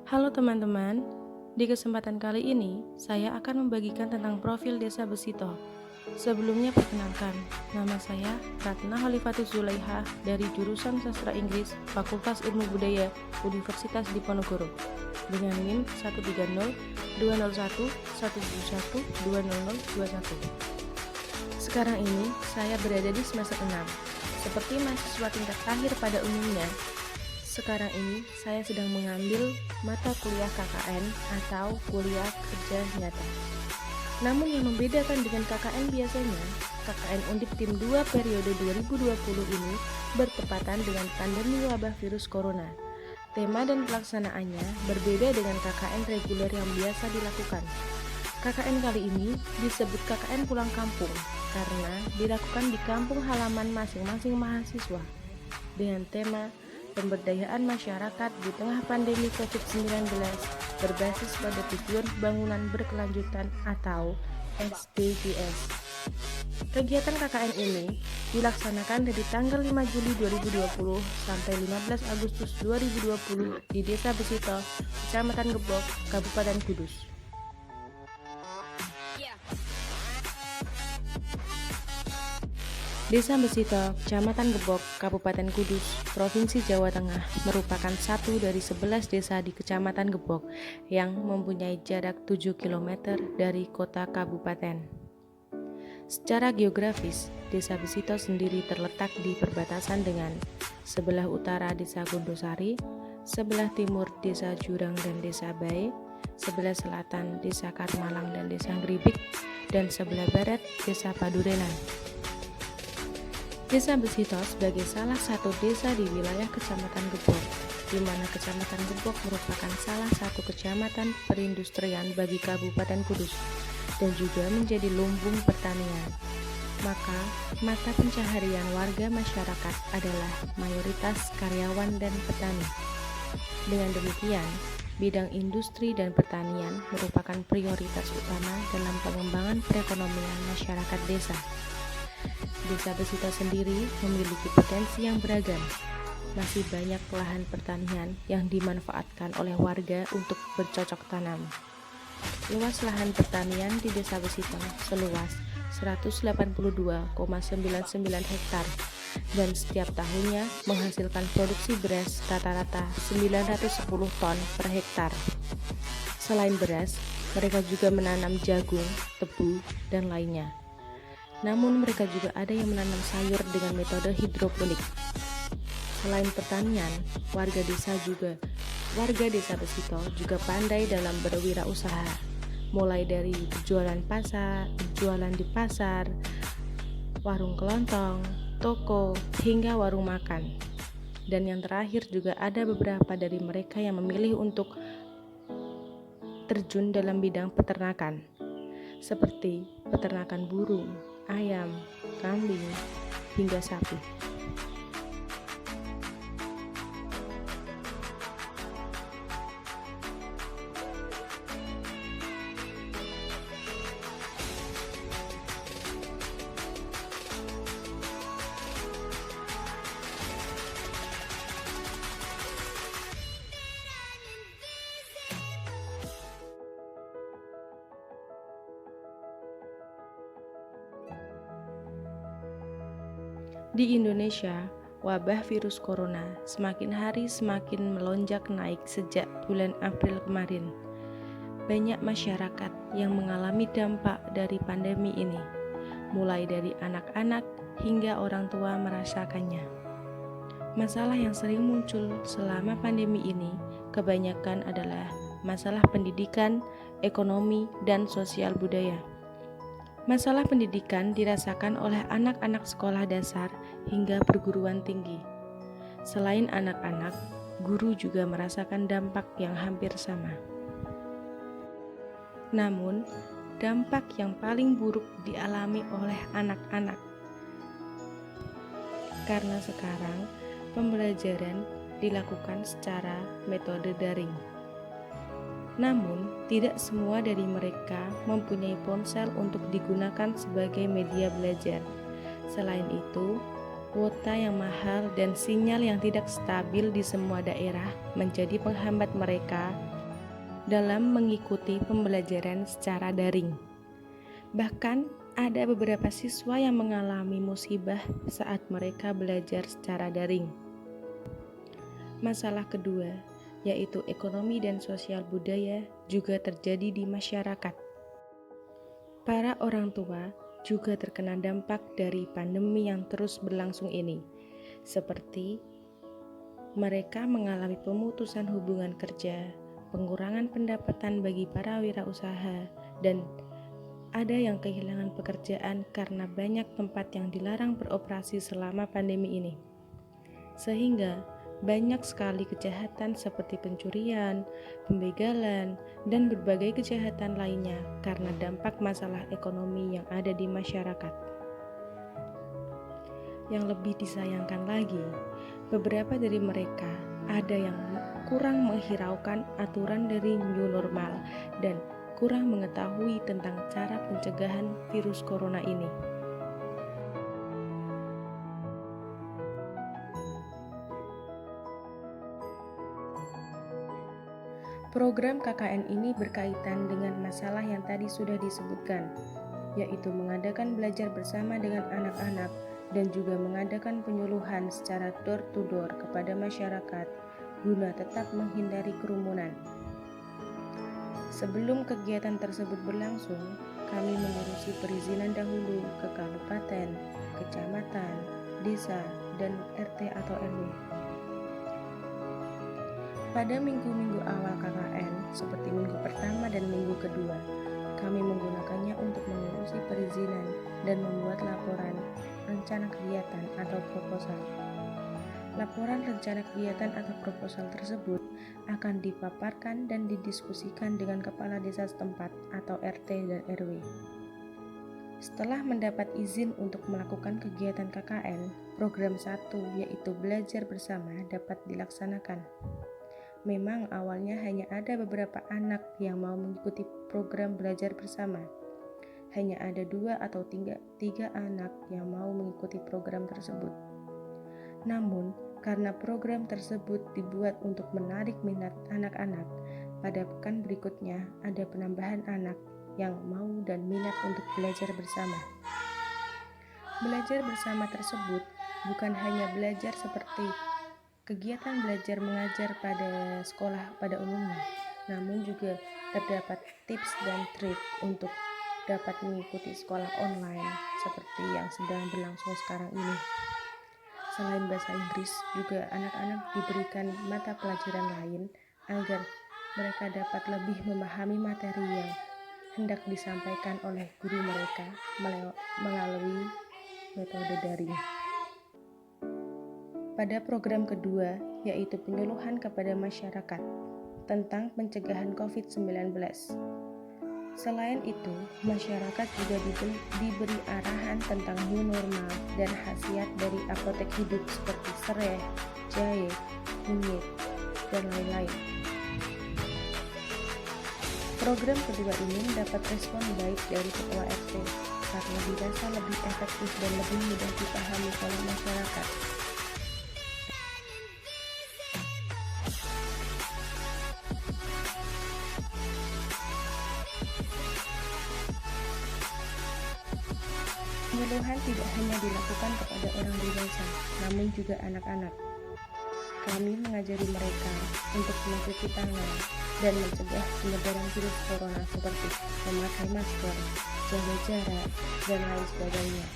Halo teman-teman, di kesempatan kali ini saya akan membagikan tentang profil Desa Besito. Sebelumnya perkenalkan, nama saya Ratna Holifatus Zulaiha dari jurusan Sastra Inggris Fakultas Ilmu Budaya Universitas Diponegoro dengan NIM 130 201 171 20021. Sekarang ini saya berada di semester 6. Seperti mahasiswa tingkat akhir pada umumnya, sekarang ini saya sedang mengambil mata kuliah KKN atau kuliah kerja nyata. Namun yang membedakan dengan KKN biasanya, KKN Undip Tim 2 periode 2020 ini bertepatan dengan pandemi wabah virus corona. Tema dan pelaksanaannya berbeda dengan KKN reguler yang biasa dilakukan. KKN kali ini disebut KKN pulang kampung karena dilakukan di kampung halaman masing-masing mahasiswa dengan tema pemberdayaan masyarakat di tengah pandemi COVID-19 berbasis pada tujuan pembangunan berkelanjutan atau SDGs. Kegiatan KKN ini dilaksanakan dari tanggal 5 Juli 2020 sampai 15 Agustus 2020 di Desa Besito, Kecamatan Gebok, Kabupaten Kudus. Desa Besito, Kecamatan Gebok, Kabupaten Kudus, Provinsi Jawa Tengah merupakan satu dari 11 desa di Kecamatan Gebok yang mempunyai jarak 7 km dari kota kabupaten. Secara geografis, Desa Besito sendiri terletak di perbatasan dengan sebelah utara Desa Gondosari, sebelah timur Desa Jurang dan Desa Bae, sebelah selatan Desa Karmalang dan Desa Ngribik, dan sebelah barat Desa Padurenan. Desa Besito sebagai salah satu desa di wilayah Kecamatan Gebok, di mana Kecamatan Gebok merupakan salah satu kecamatan perindustrian bagi Kabupaten Kudus dan juga menjadi lumbung pertanian. Maka, mata pencaharian warga masyarakat adalah mayoritas karyawan dan petani. Dengan demikian, bidang industri dan pertanian merupakan prioritas utama dalam pengembangan perekonomian masyarakat desa. Desa Besito sendiri memiliki potensi yang beragam. Masih banyak lahan pertanian yang dimanfaatkan oleh warga untuk bercocok tanam. Luas lahan pertanian di Desa Besito seluas 182,99 hektar dan setiap tahunnya menghasilkan produksi beras rata-rata 910 ton per hektar. Selain beras, mereka juga menanam jagung, tebu, dan lainnya. Namun mereka juga ada yang menanam sayur dengan metode hidroponik. Selain pertanian, warga desa Besito juga pandai dalam berwirausaha, mulai dari berjualan di pasar, warung kelontong, toko, hingga warung makan. Dan yang terakhir juga ada beberapa dari mereka yang memilih untuk terjun dalam bidang peternakan, seperti peternakan burung, ayam, kambing, hingga sapi. Di Indonesia, wabah virus corona semakin hari semakin melonjak naik sejak bulan April kemarin. Banyak masyarakat yang mengalami dampak dari pandemi ini, mulai dari anak-anak hingga orang tua merasakannya. Masalah yang sering muncul selama pandemi ini kebanyakan adalah masalah pendidikan, ekonomi, dan sosial budaya. Masalah pendidikan dirasakan oleh anak-anak sekolah dasar hingga perguruan tinggi. Selain anak-anak, guru juga merasakan dampak yang hampir sama. Namun, dampak yang paling buruk dialami oleh anak-anak. Karena sekarang pembelajaran dilakukan secara metode daring. Namun, tidak semua dari mereka mempunyai ponsel untuk digunakan sebagai media belajar. Selain itu, kuota yang mahal dan sinyal yang tidak stabil di semua daerah menjadi penghambat mereka dalam mengikuti pembelajaran secara daring. Bahkan ada beberapa siswa yang mengalami musibah saat mereka belajar secara daring. Masalah kedua, yaitu ekonomi dan sosial budaya, juga terjadi di masyarakat. Para orang tua juga terkena dampak dari pandemi yang terus berlangsung ini, seperti mereka mengalami pemutusan hubungan kerja, pengurangan pendapatan bagi para wirausaha, dan ada yang kehilangan pekerjaan karena banyak tempat yang dilarang beroperasi selama pandemi ini. Sehingga banyak sekali kejahatan seperti pencurian, pembegalan, dan berbagai kejahatan lainnya karena dampak masalah ekonomi yang ada di masyarakat. Yang lebih disayangkan lagi, beberapa dari mereka ada yang kurang menghiraukan aturan dari new normal dan kurang mengetahui tentang cara pencegahan virus corona ini. Program KKN ini berkaitan dengan masalah yang tadi sudah disebutkan, yaitu mengadakan belajar bersama dengan anak-anak dan juga mengadakan penyuluhan secara door-to-door kepada masyarakat guna tetap menghindari kerumunan. Sebelum kegiatan tersebut berlangsung, kami mengurusi perizinan dahulu ke kabupaten, kecamatan, desa, dan RT atau RW. Pada minggu-minggu awal KKN, seperti minggu pertama dan minggu kedua, kami menggunakannya untuk mengurusi perizinan dan membuat laporan rencana kegiatan atau proposal. Laporan rencana kegiatan atau proposal tersebut akan dipaparkan dan didiskusikan dengan kepala desa setempat atau RT dan RW. Setelah mendapat izin untuk melakukan kegiatan KKN, program 1 yaitu belajar bersama dapat dilaksanakan. Memang awalnya hanya ada beberapa anak yang mau mengikuti program belajar bersama. Hanya ada 2 atau 3 anak yang mau mengikuti program tersebut. Namun, karena program tersebut dibuat untuk menarik minat anak-anak, pada pekan berikutnya ada penambahan anak yang mau dan minat untuk belajar bersama. Belajar bersama tersebut bukan hanya belajar seperti kegiatan belajar mengajar pada sekolah pada umumnya, namun juga terdapat tips dan trik untuk dapat mengikuti sekolah online seperti yang sedang berlangsung sekarang ini. Selain bahasa Inggris, juga anak-anak diberikan mata pelajaran lain agar mereka dapat lebih memahami materi yang hendak disampaikan oleh guru mereka melalui metode daring. Pada program kedua, yaitu penyuluhan kepada masyarakat tentang pencegahan COVID-19. Selain itu, masyarakat juga diberi arahan tentang new normal dan khasiat dari apotek hidup seperti serai, jahe, kunyit, dan lain-lain. Program kedua ini mendapat respon baik dari ketua RT karena dirasa lebih efektif dan lebih mudah dipahami oleh masyarakat. Penyuluhan tidak hanya dilakukan kepada orang dewasa, namun juga anak-anak. Kami mengajari mereka untuk mencuci tangan dan mencegah penyebaran virus corona seperti memakai masker, jaga jarak, dan lain sebagainya.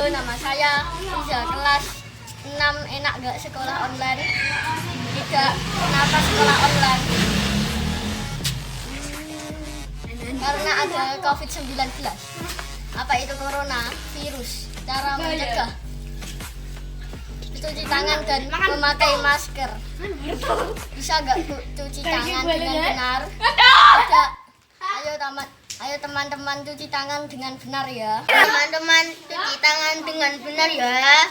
Nama saya Riza, kelas 6. Enak gak sekolah online? Tidak, kenapa sekolah online? Karena ada COVID-19. Apa itu corona? Virus. Cara mencegah: cuci tangan dan memakai masker. Bisa gak cuci tangan dengan benar? Tidak. Ayo teman-teman cuci tangan dengan benar ya. Teman-teman cuci tangan dengan benar ya.